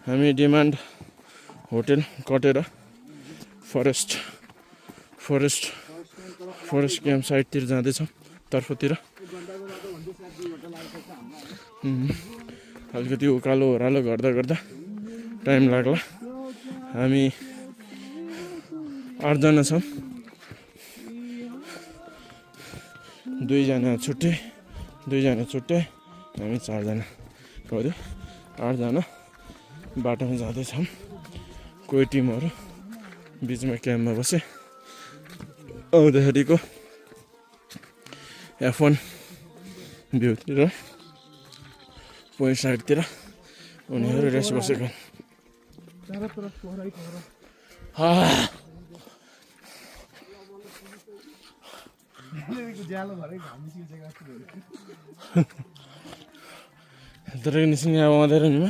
हामी demand hotel कटेर forest camp साइडतिर जाँदैछौँ तर्फतिर। अलिकति उकालो ओह्रालो गर्दा टाइम लाग्ला। हामी 8 जना छौँ, 2 जना छुट्टै हामी 4 जना गऱ्यो। 8 जना बाटोमा जाँदैछौँ। कोही टिमहरू बिचमा क्याम्पमा बसे। आउँदाखेरिको F1 भ्यूतिर पोइन्ट साइडतिर उनीहरू रेस्ट बसेको। तर निस्किन अब आउँदैन नि म।